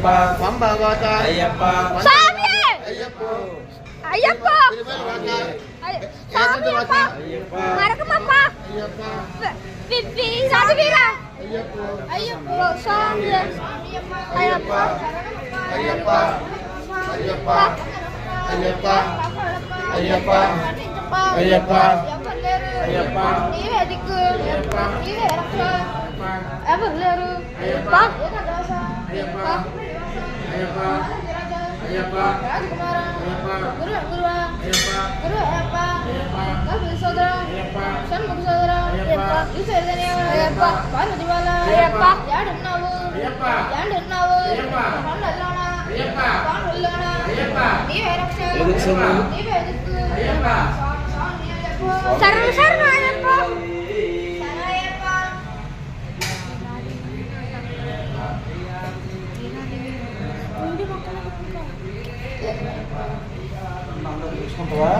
అయ్యప్ప పంబవత అయ్యప్ప స్వామి అయ్యప్ప అయ్యప్ప స్వామి అయ్యప్ప మరకమప్ప అయ్యప్ప పిప్పి రాజవీరా అయ్యప్ప అయ్యప్ప స్వామి అయ్యప్ప అయ్యప్ప అయ్యప్ప అయ్యప్ప అయ్యప్ప అయ్యప్ప అయ్యప్ప నీవే దిక్కు నీవే రక్ష ఎవరు లేరు అయ్యప్ప అయ్యప్ప అయ్యప్ప అయ్యప్ప రాజకుమార అయ్యప్ప గురు గురువ అయ్యప్ప గురు అయ్యప్ప అయ్యప్ప కల్పి సోదర అయ్యప్ప షణ్ముఖ సోదర అయ్యప్ప ఈశ్వరదేవ అయ్యప్ప పార్వతి బాల అయ్యప్ప యాడున్నావు అయ్యప్ప యాడున్నావు అయ్యప్ప కొండల్లోనా అయ్యప్ప కొండల్లోనా అయ్యప్ప నీవే రక్ష ఎదుగు నీవే దిక్కు అయ్యప్ప శరణు శరణు అయ్యప్ప శరణయ్యప్ప అందరూ చూసుకుంటావా